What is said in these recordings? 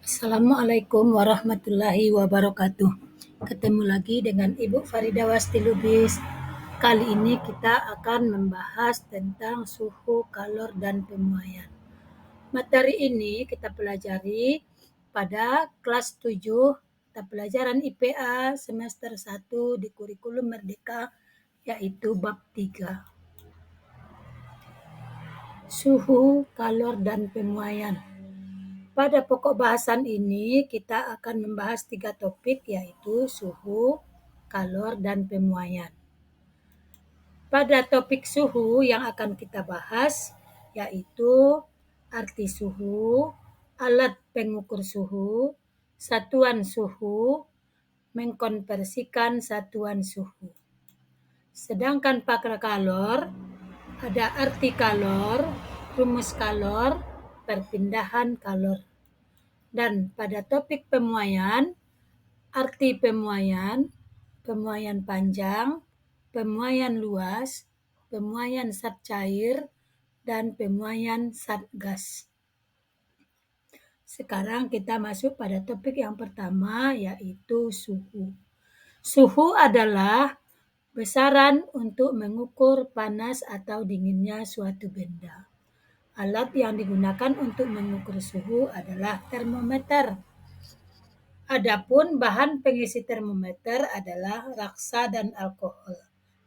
Assalamualaikum warahmatullahi wabarakatuh. Ketemu lagi dengan Ibu Farida Wasti Lubis. Kali ini kita akan membahas tentang suhu, kalor, dan pemuaian. Materi ini kita pelajari pada kelas 7 mata pelajaran IPA semester 1 di kurikulum Merdeka, yaitu bab 3. Suhu, kalor, dan pemuaian. Pada pokok bahasan ini kita akan membahas 3 topik, yaitu suhu, kalor, dan pemuaian. Pada topik suhu yang akan kita bahas yaitu arti suhu, alat pengukur suhu, satuan suhu, mengkonversikan satuan suhu. Sedangkan pada kalor ada arti kalor, rumus kalor, perpindahan kalor. Dan pada topik pemuaian, arti pemuaian, pemuaian panjang, pemuaian luas, pemuaian zat cair, dan pemuaian zat gas. Sekarang kita masuk pada topik yang pertama, yaitu suhu. Suhu adalah besaran untuk mengukur panas atau dinginnya suatu benda. Alat yang digunakan untuk mengukur suhu adalah termometer. Adapun bahan pengisi termometer adalah raksa dan alkohol.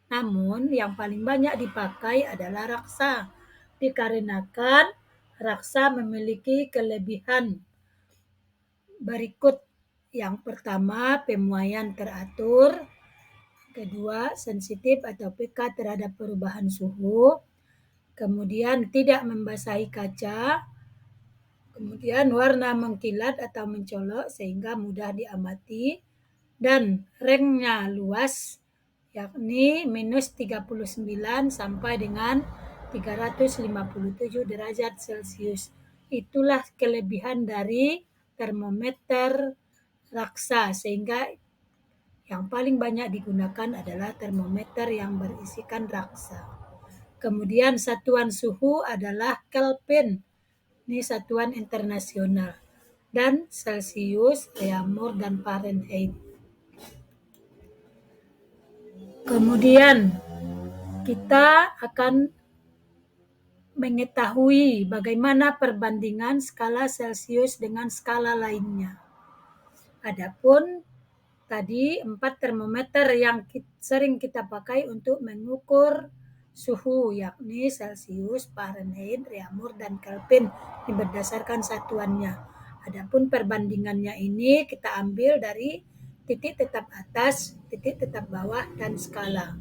Namun yang paling banyak dipakai adalah raksa, dikarenakan raksa memiliki kelebihan berikut. Yang pertama, pemuaian teratur. Kedua, sensitif atau peka terhadap perubahan suhu. Kemudian tidak membasahi kaca. Kemudian warna mengkilat atau mencolok sehingga mudah diamati, dan rangenya luas, yakni minus 39 sampai dengan 357 derajat Celcius. Itulah kelebihan dari termometer raksa, sehingga yang paling banyak digunakan adalah termometer yang berisikan raksa. Kemudian satuan suhu adalah Kelvin. Ini satuan internasional, dan Celsius, Reaumur, dan Fahrenheit. Kemudian kita akan mengetahui bagaimana perbandingan skala Celsius dengan skala lainnya. Adapun tadi 4 termometer yang sering kita pakai untuk mengukur suhu, yakni Celsius, Fahrenheit, Reaumur, dan Kelvin, ini berdasarkan satuannya. Adapun perbandingannya ini kita ambil dari titik tetap atas, titik tetap bawah, dan skala.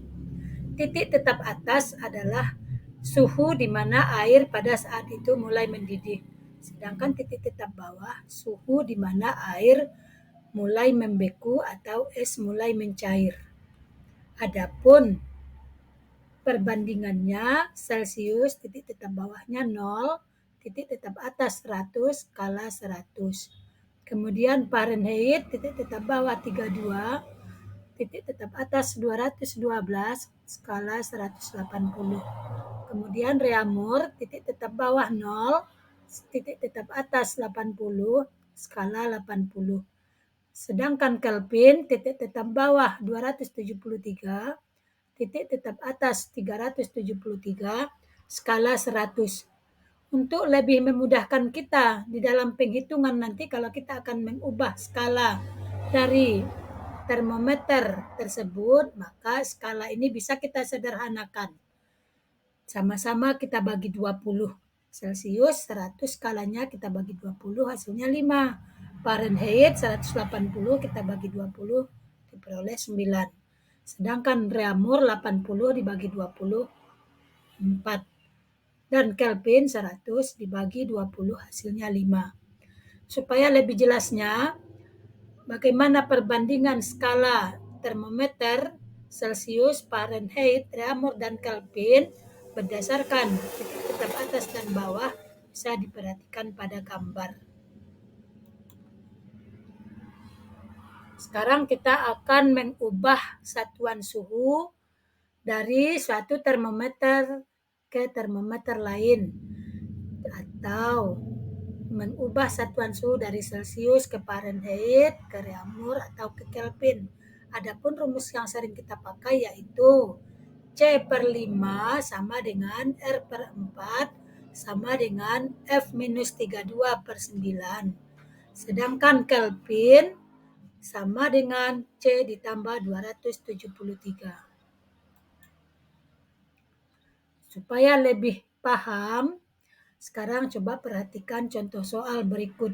Titik tetap atas adalah suhu di mana air pada saat itu mulai mendidih. Sedangkan titik tetap bawah, suhu di mana air mulai membeku atau es mulai mencair. Adapun perbandingannya, Celsius titik tetap bawahnya 0, titik tetap atas 100, skala 100. Kemudian Fahrenheit titik tetap bawah 32, titik tetap atas 212, skala 180. Kemudian Reaumur titik tetap bawah 0, titik tetap atas 80, skala 80. Sedangkan Kelvin titik tetap bawah 273, titik tetap atas 373, skala 100. Untuk lebih memudahkan kita di dalam penghitungan nanti kalau kita akan mengubah skala dari termometer tersebut, maka skala ini bisa kita sederhanakan. Sama-sama kita bagi 20. Celsius 100 skalanya kita bagi 20, hasilnya 5. Fahrenheit 180 kita bagi 20, diperoleh 9. Sedangkan Reaumur 80 dibagi 20, 4. Dan Kelvin 100 dibagi 20, hasilnya 5. Supaya lebih jelasnya, bagaimana perbandingan skala termometer Celsius, Fahrenheit, Reaumur, dan Kelvin berdasarkan titik tetap atas dan bawah bisa diperhatikan pada gambar. Sekarang kita akan mengubah satuan suhu dari suatu termometer ke termometer lain, atau mengubah satuan suhu dari Celsius ke Fahrenheit, ke Reaumur, atau ke Kelvin. Adapun rumus yang sering kita pakai yaitu C/5 sama dengan R/4 sama dengan F-32/9. Sedangkan Kelvin sama dengan C ditambah 273. Supaya lebih paham, sekarang coba perhatikan contoh soal berikut.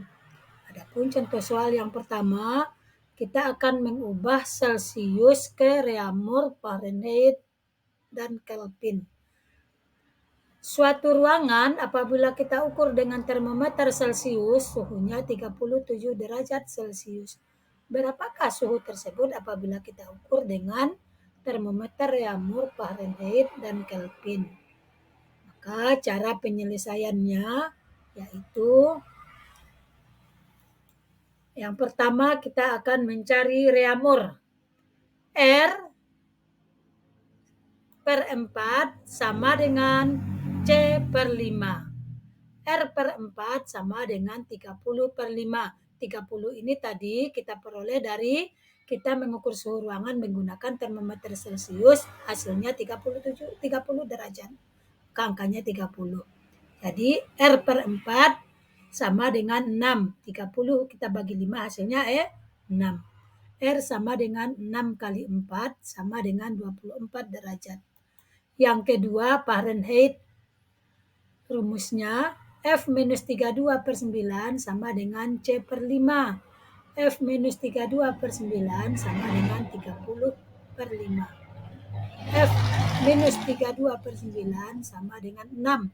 Adapun contoh soal yang pertama, kita akan mengubah Celsius ke Reaumur, Fahrenheit, dan Kelvin. Suatu ruangan apabila kita ukur dengan termometer Celsius, suhunya 37 derajat Celsius. Berapakah suhu tersebut apabila kita ukur dengan termometer Reaumur, Fahrenheit, dan Kelvin? Maka cara penyelesaiannya yaitu yang pertama kita akan mencari Reaumur. R/4 sama dengan C/5. R/4 sama dengan 30/5. 30 ini tadi kita peroleh dari kita mengukur suhu ruangan menggunakan termometer Celsius, hasilnya 30 derajat. Angkanya 30. Jadi R/4 sama dengan 6. 30 kita bagi 5 hasilnya 6. R sama dengan 6 kali 4 sama dengan 24 derajat. Yang kedua Fahrenheit. Rumusnya F-32/9 sama dengan C/5. F-32/9 sama dengan 30/5. F-32/9 sama dengan 6.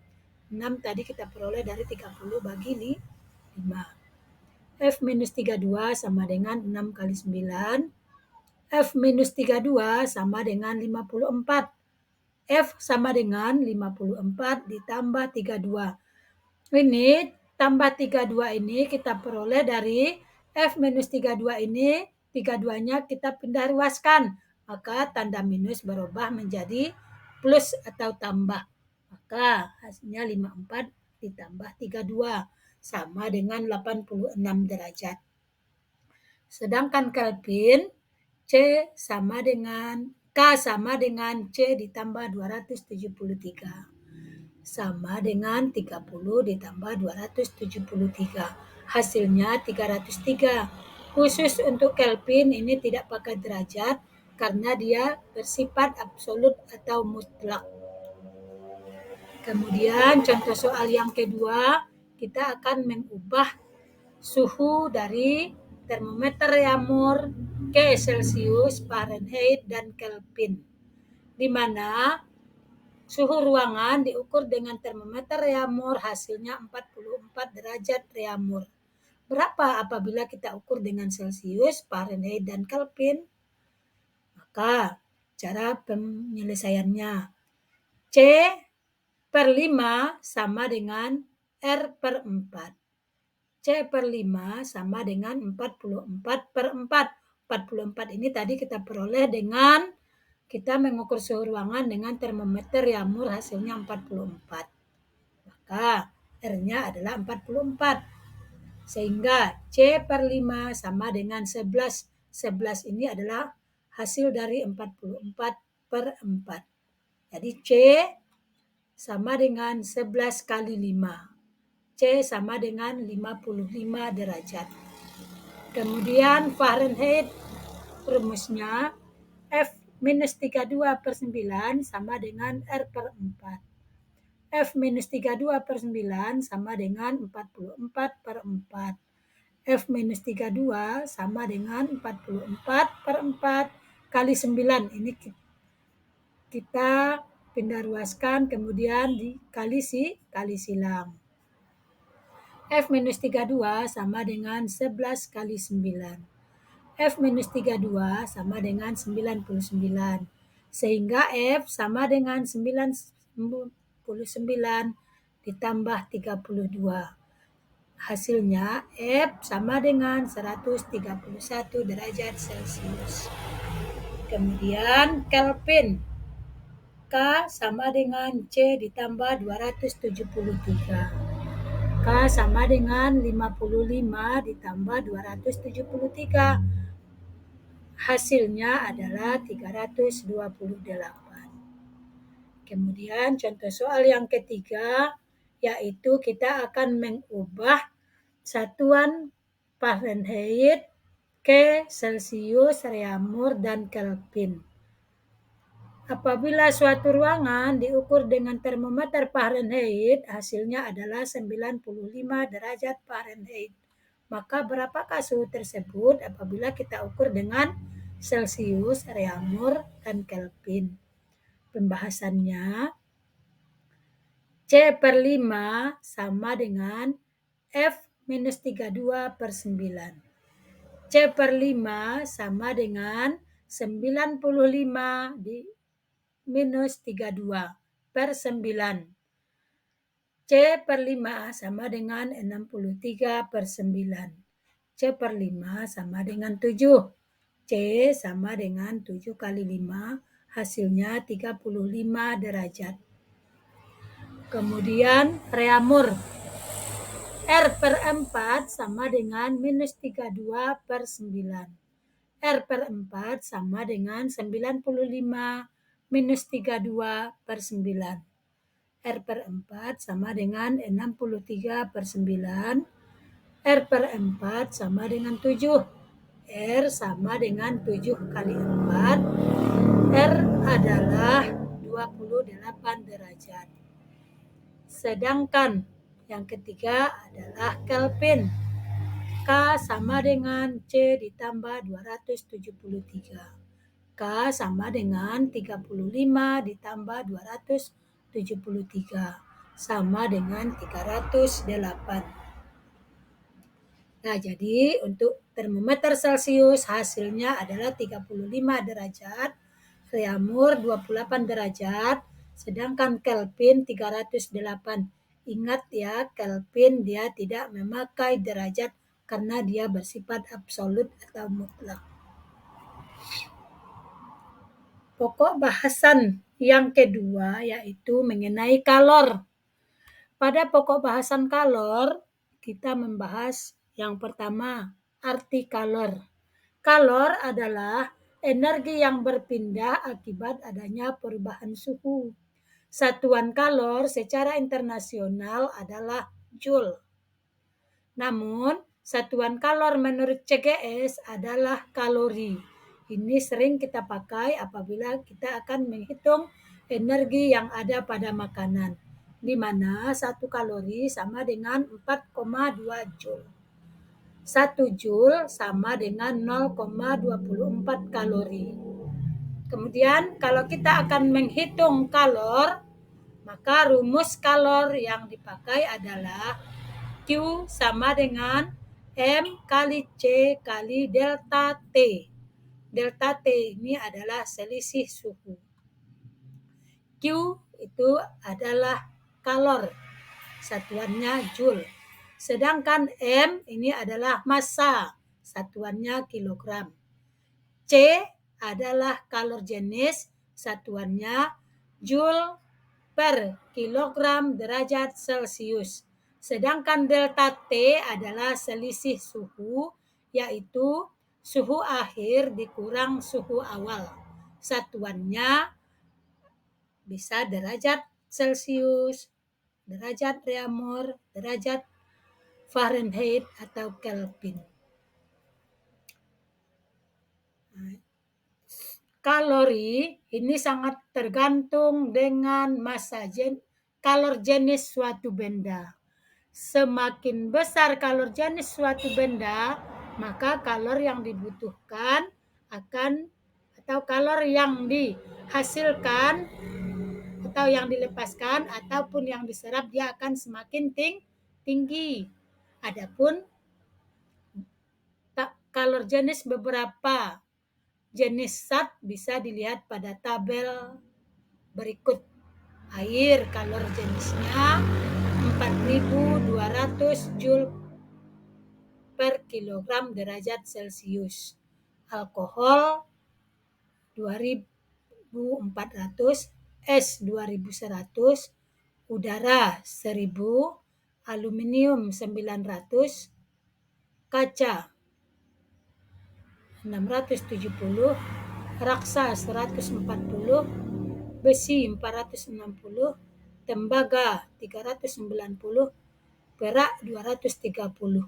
6 tadi kita peroleh dari 30 bagi 5. F-32 sama dengan 6 kali 9. F-32 sama dengan 54. F sama dengan 54 ditambah 32. Ini tambah 32 ini kita peroleh dari F-32 ini, 32-nya kita pindah ruaskan. Maka tanda minus berubah menjadi plus atau tambah. Maka hasilnya 54 ditambah 32 sama dengan 86 derajat. Sedangkan Kelvin K sama dengan C ditambah 273. Sama dengan 30 ditambah 273. Hasilnya 303. Khusus untuk Kelvin ini tidak pakai derajat karena dia bersifat absolut atau mutlak. Kemudian contoh soal yang kedua, kita akan mengubah suhu dari termometer Reaumur ke Celsius, Fahrenheit, dan Kelvin, di mana suhu ruangan diukur dengan termometer Reaumur, hasilnya 44 derajat Reaumur. Berapa apabila kita ukur dengan Celsius, Fahrenheit, dan Kelvin? Maka cara penyelesaiannya C/5 sama dengan R/4. C/5 sama dengan 44/4. 44 ini tadi kita peroleh dengan kita mengukur suhu ruangan dengan termometer Reaumur, hasilnya 44. Maka R-nya adalah 44. Sehingga C/5 sama dengan 11. 11 ini adalah hasil dari 44/4. Jadi C sama dengan 11 kali 5. C sama dengan 55 derajat. Kemudian Fahrenheit, rumusnya F-32/9 sama dengan R/4. F-32/9 sama dengan 44/4. F-32 sama dengan 44/4 kali 9. Ini kita pindah ruaskan, kemudian dikali silang. F-32 sama dengan 11 kali 9. F-32 sama dengan 99. Sehingga F sama dengan 99 ditambah 32. Hasilnya F sama dengan 131 derajat Celcius. Kemudian Kelvin, K sama dengan C ditambah 273. K sama dengan 55 ditambah 273. Hasilnya adalah 328. Kemudian contoh soal yang ketiga, yaitu kita akan mengubah satuan Fahrenheit ke Celsius, reaumur, dan Kelvin. Apabila suatu ruangan diukur dengan termometer Fahrenheit, hasilnya adalah 95 derajat Fahrenheit. Maka berapakah suhu tersebut apabila kita ukur dengan Celsius, reaumur, dan Kelvin? Pembahasannya, C per 5 sama dengan F minus 32/9. C per 5 sama dengan 95 minus 32/9. C per 5 sama dengan 63/9. C per 5 sama dengan 7. C sama dengan 7 kali 5, hasilnya 35 derajat. Kemudian reaumur. R per 4 sama dengan minus 32/9. R per 4 sama dengan 95 minus 32/9. R per 4 sama dengan 63/9. R per 4 sama dengan 7. R sama dengan 7 kali 4. R adalah 28 derajat. Sedangkan yang ketiga adalah Kelvin. K sama dengan C ditambah 273. K sama dengan 35 ditambah 273. Sama dengan 308. Nah, jadi untuk termometer Celsius hasilnya adalah 35 derajat, reaumur 28 derajat, sedangkan Kelvin 308. Ingat ya, Kelvin dia tidak memakai derajat karena dia bersifat absolut atau mutlak. Pokok bahasan yang kedua yaitu mengenai kalor. Pada pokok bahasan kalor, kita membahas yang pertama, arti kalor. Kalor adalah energi yang berpindah akibat adanya perubahan suhu. Satuan kalor secara internasional adalah Joule. Namun, satuan kalor menurut CGS adalah kalori. Ini sering kita pakai apabila kita akan menghitung energi yang ada pada makanan, di mana 1 kalori sama dengan 4,2 Joule. 1 Joule sama dengan 0,24 kalori. Kemudian kalau kita akan menghitung kalor, maka rumus kalor yang dipakai adalah Q sama dengan M kali C kali delta T. Delta T ini adalah selisih suhu. Q itu adalah kalor, satuannya Joule. Sedangkan M ini adalah massa, satuannya kilogram. C adalah kalor jenis, satuannya Joule per kilogram derajat Celcius. Sedangkan delta T adalah selisih suhu, yaitu suhu akhir dikurang suhu awal. Satuannya bisa derajat Celcius, derajat reaumur, derajat Fahrenheit, atau Kelvin. Kalori ini sangat tergantung dengan massa kalor jenis suatu benda. Semakin besar kalor jenis suatu benda, maka kalor yang dibutuhkan atau kalor yang dihasilkan atau yang dilepaskan ataupun yang diserap dia akan semakin tinggi. Adapun kalor jenis beberapa jenis zat bisa dilihat pada tabel berikut. Air kalor jenisnya 4.200 Joule per kilogram derajat Celcius. Alkohol 2.400, es 2.100, udara 1.000, aluminium 900, kaca 670, raksa 140, besi 460, tembaga 390, perak 230.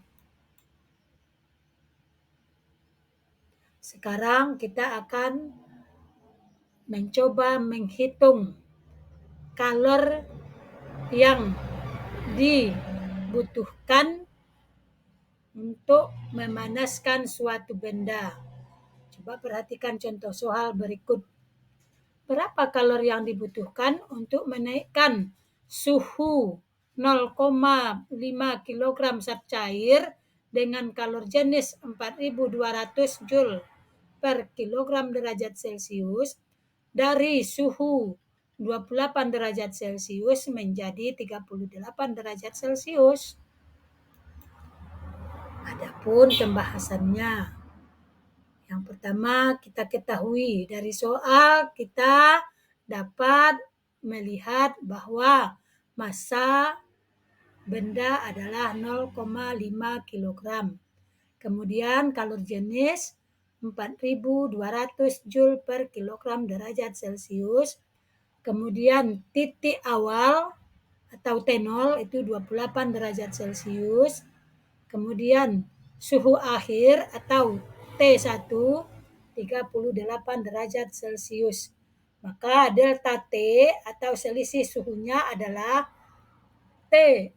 Sekarang kita akan mencoba menghitung kalor yang dibutuhkan untuk memanaskan suatu benda. Coba perhatikan contoh soal berikut. Berapa kalori yang dibutuhkan untuk menaikkan suhu 0,5 kg zat cair dengan kalor jenis 4.200 Joule per kilogram derajat Celcius dari suhu 28 derajat Celcius menjadi 38 derajat Celcius. Adapun pembahasannya. Yang pertama kita ketahui dari soal kita dapat melihat bahwa massa benda adalah 0,5 kg. Kemudian kalor jenis 4.200 Joule per kilogram derajat Celcius. Kemudian titik awal atau T0 itu 28 derajat Celcius. Kemudian suhu akhir atau T1 38 derajat Celcius. Maka delta T atau selisih suhunya adalah T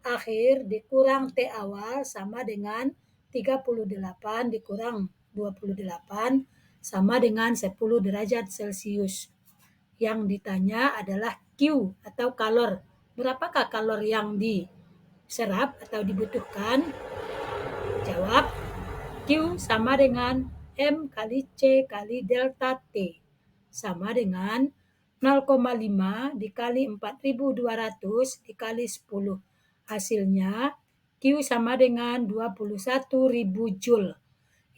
akhir dikurang T awal sama dengan 38 dikurang 28 sama dengan 10 derajat Celcius. Yang ditanya adalah Q atau kalor. Berapakah kalor yang diserap atau dibutuhkan? Jawab, Q sama dengan M kali C kali delta T. Sama dengan 0,5 dikali 4.200 dikali 10. Hasilnya Q sama dengan 21.000 Joule.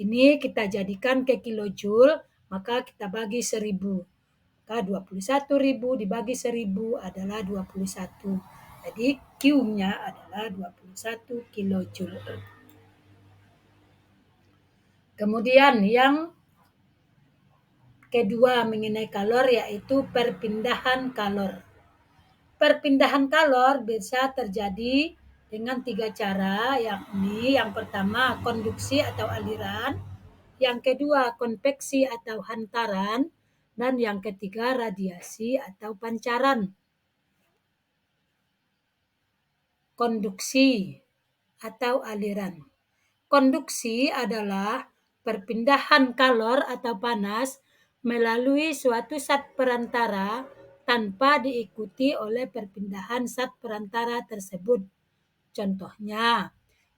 Ini kita jadikan ke kilojoule, maka kita bagi 1000. Maka 21.000 dibagi 1000 adalah 21. Jadi Q-nya adalah 21 kilojoule. Kemudian yang kedua mengenai kalor yaitu perpindahan kalor. Perpindahan kalor bisa terjadi dengan 3 cara, yakni yang pertama konduksi atau aliran, yang kedua konveksi atau hantaran, dan yang ketiga radiasi atau pancaran. Konduksi atau aliran. Konduksi adalah perpindahan kalor atau panas melalui suatu zat perantara tanpa diikuti oleh perpindahan zat perantara tersebut. Contohnya,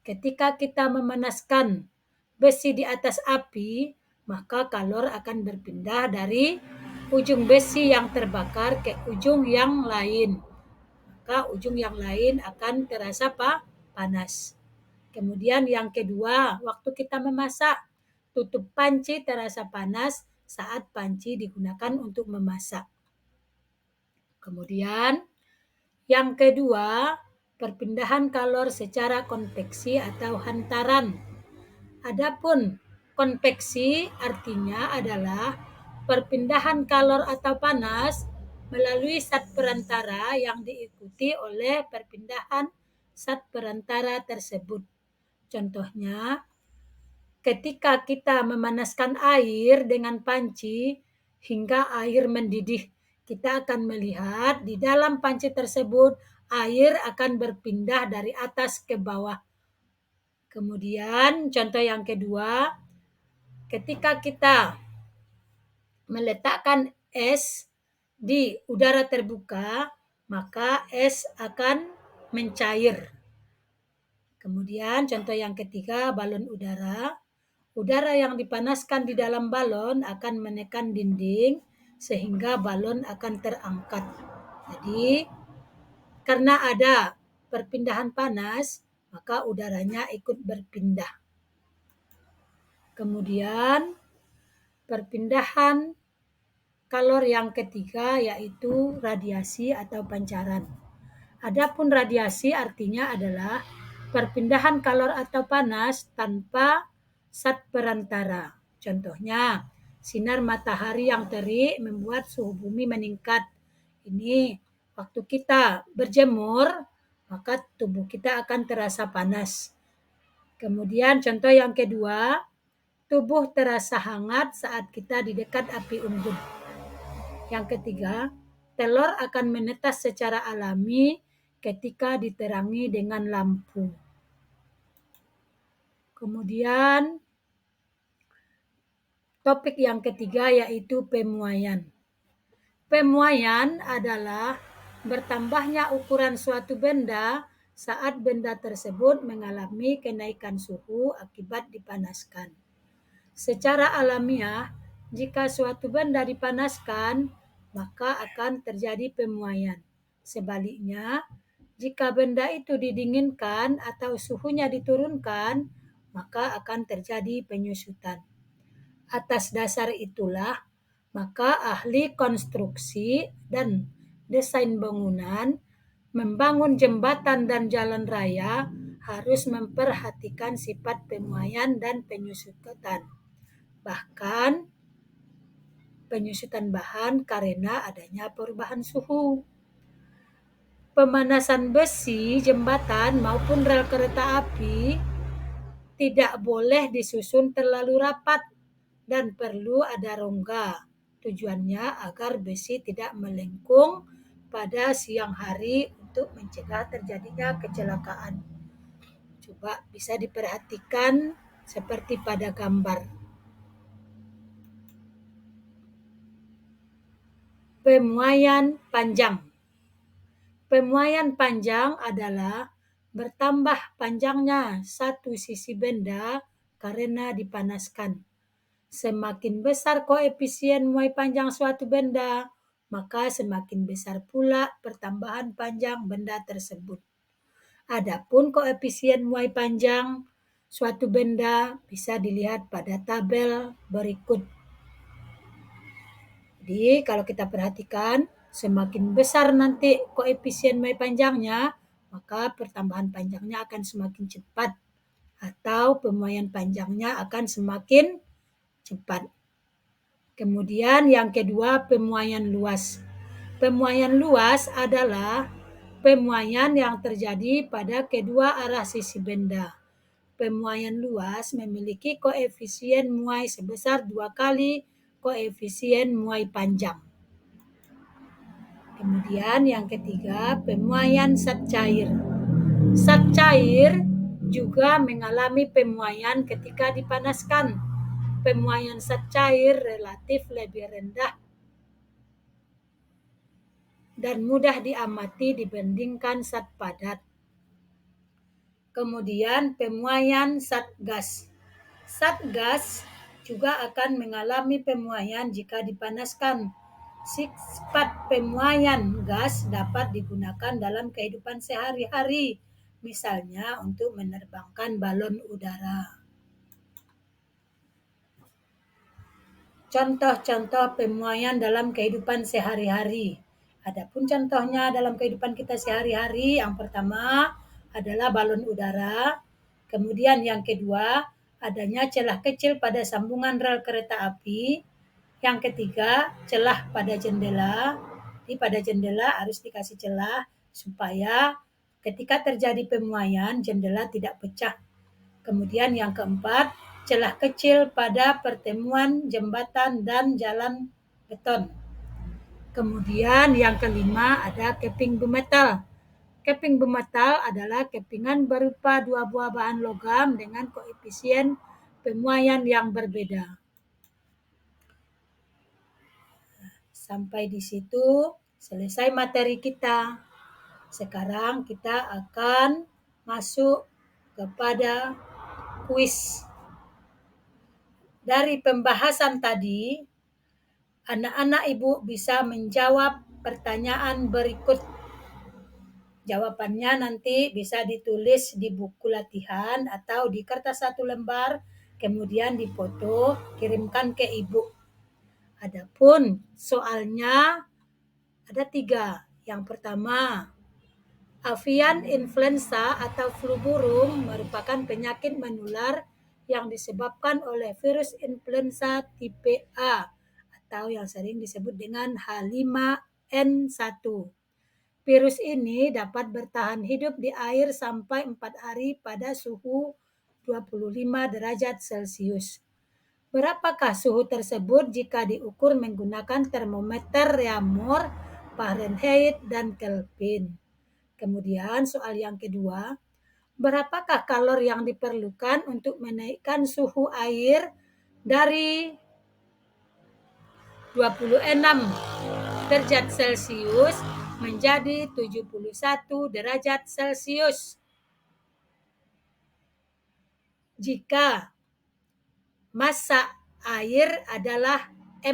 ketika kita memanaskan besi di atas api, maka kalor akan berpindah dari ujung besi yang terbakar ke ujung yang lain. Maka ujung yang lain akan terasa panas. Kemudian yang kedua, waktu kita memasak, tutup panci terasa panas saat panci digunakan untuk memasak. Kemudian yang kedua, perpindahan kalor secara konveksi atau hantaran. Adapun konveksi artinya adalah perpindahan kalor atau panas melalui zat perantara yang diikuti oleh perpindahan zat perantara tersebut. Contohnya, ketika kita memanaskan air dengan panci hingga air mendidih, kita akan melihat di dalam panci tersebut air akan berpindah dari atas ke bawah. Kemudian contoh yang kedua, ketika kita meletakkan es di udara terbuka, maka es akan mencair. Kemudian contoh yang ketiga, balon udara. Udara yang dipanaskan di dalam balon akan menekan dinding sehingga balon akan terangkat. Jadi, karena ada perpindahan panas, maka udaranya ikut berpindah. Kemudian perpindahan kalor yang ketiga yaitu radiasi atau pancaran. Adapun radiasi artinya adalah perpindahan kalor atau panas tanpa zat perantara. Contohnya, sinar matahari yang terik membuat suhu bumi meningkat. Ini waktu kita berjemur, maka tubuh kita akan terasa panas. Kemudian contoh yang kedua, tubuh terasa hangat saat kita di dekat api unggun. Yang ketiga, telur akan menetas secara alami ketika diterangi dengan lampu. Kemudian topik yang ketiga yaitu pemuaian. Pemuaian adalah bertambahnya ukuran suatu benda saat benda tersebut mengalami kenaikan suhu akibat dipanaskan. Secara alamiah, jika suatu benda dipanaskan, maka akan terjadi pemuaian. Sebaliknya, jika benda itu didinginkan atau suhunya diturunkan, maka akan terjadi penyusutan. Atas dasar itulah, maka ahli konstruksi dan desain bangunan membangun jembatan dan jalan raya harus memperhatikan sifat pemuaian dan penyusutan. Bahkan penyusutan bahan karena adanya perubahan suhu. Pemanasan besi, jembatan maupun rel kereta api tidak boleh disusun terlalu rapat dan perlu ada rongga. Tujuannya agar besi tidak melengkung pada siang hari untuk mencegah terjadinya kecelakaan. Coba bisa diperhatikan seperti pada gambar. Pemuaian panjang. Pemuaian panjang adalah bertambah panjangnya satu sisi benda karena dipanaskan. Semakin besar koefisien muai panjang suatu benda, maka semakin besar pula pertambahan panjang benda tersebut. Adapun koefisien muai panjang suatu benda bisa dilihat pada tabel berikut. Jadi kalau kita perhatikan, semakin besar nanti koefisien muai panjangnya, maka pertambahan panjangnya akan semakin cepat atau pemuaian panjangnya akan semakin cepat. Kemudian yang kedua, pemuaian luas. Pemuaian luas adalah pemuaian yang terjadi pada kedua arah sisi benda. Pemuaian luas memiliki koefisien muai sebesar 2 kali koefisien muai panjang. Kemudian yang ketiga, pemuaian zat cair. Zat cair juga mengalami pemuaian ketika dipanaskan. Pemuaian zat cair relatif lebih rendah dan mudah diamati dibandingkan zat padat. Kemudian pemuaian zat gas. Zat gas juga akan mengalami pemuaian jika dipanaskan. Sifat pemuaian gas dapat digunakan dalam kehidupan sehari-hari, misalnya untuk menerbangkan balon udara. Contoh-contoh pemuaian dalam kehidupan sehari-hari. Adapun contohnya dalam kehidupan kita sehari-hari, yang pertama adalah balon udara. Kemudian yang kedua, adanya celah kecil pada sambungan rel kereta api. Yang ketiga, celah pada jendela. Di pada jendela harus dikasih celah supaya ketika terjadi pemuaian, jendela tidak pecah. Kemudian yang keempat, celah kecil pada pertemuan jembatan dan jalan beton. Kemudian yang kelima ada keping bumetal. Keping bumetal adalah kepingan berupa dua buah bahan logam dengan koefisien pemuaian yang berbeda. Sampai di situ selesai materi kita. Sekarang kita akan masuk kepada kuis. Dari pembahasan tadi, anak-anak ibu bisa menjawab pertanyaan berikut. Jawabannya nanti bisa ditulis di buku latihan atau di kertas 1 lembar, kemudian dipoto, kirimkan ke ibu. Adapun soalnya ada 3. Yang pertama, Avian influenza atau flu burung merupakan penyakit menular yang disebabkan oleh virus influenza tipe A atau yang sering disebut dengan H5N1. Virus ini dapat bertahan hidup di air sampai 4 hari pada suhu 25 derajat Celcius. Berapakah suhu tersebut jika diukur menggunakan termometer Reaumur, Fahrenheit, dan Kelvin? Kemudian soal yang kedua, berapakah kalor yang diperlukan untuk menaikkan suhu air dari 26 derajat Celcius menjadi 71 derajat Celcius? Jika massa air adalah 4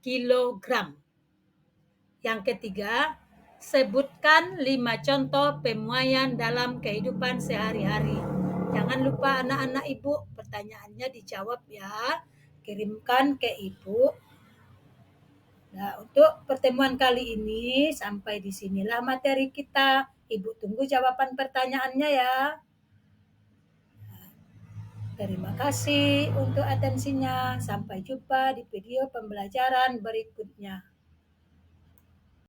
kilogram. Yang ketiga, sebutkan 5 contoh pemuaian dalam kehidupan sehari-hari. Jangan lupa anak-anak ibu, pertanyaannya dijawab ya. Kirimkan ke ibu. Nah, untuk pertemuan kali ini sampai di sinilah materi kita. Ibu tunggu jawaban pertanyaannya ya. Terima kasih untuk atensinya. Sampai jumpa di video pembelajaran berikutnya.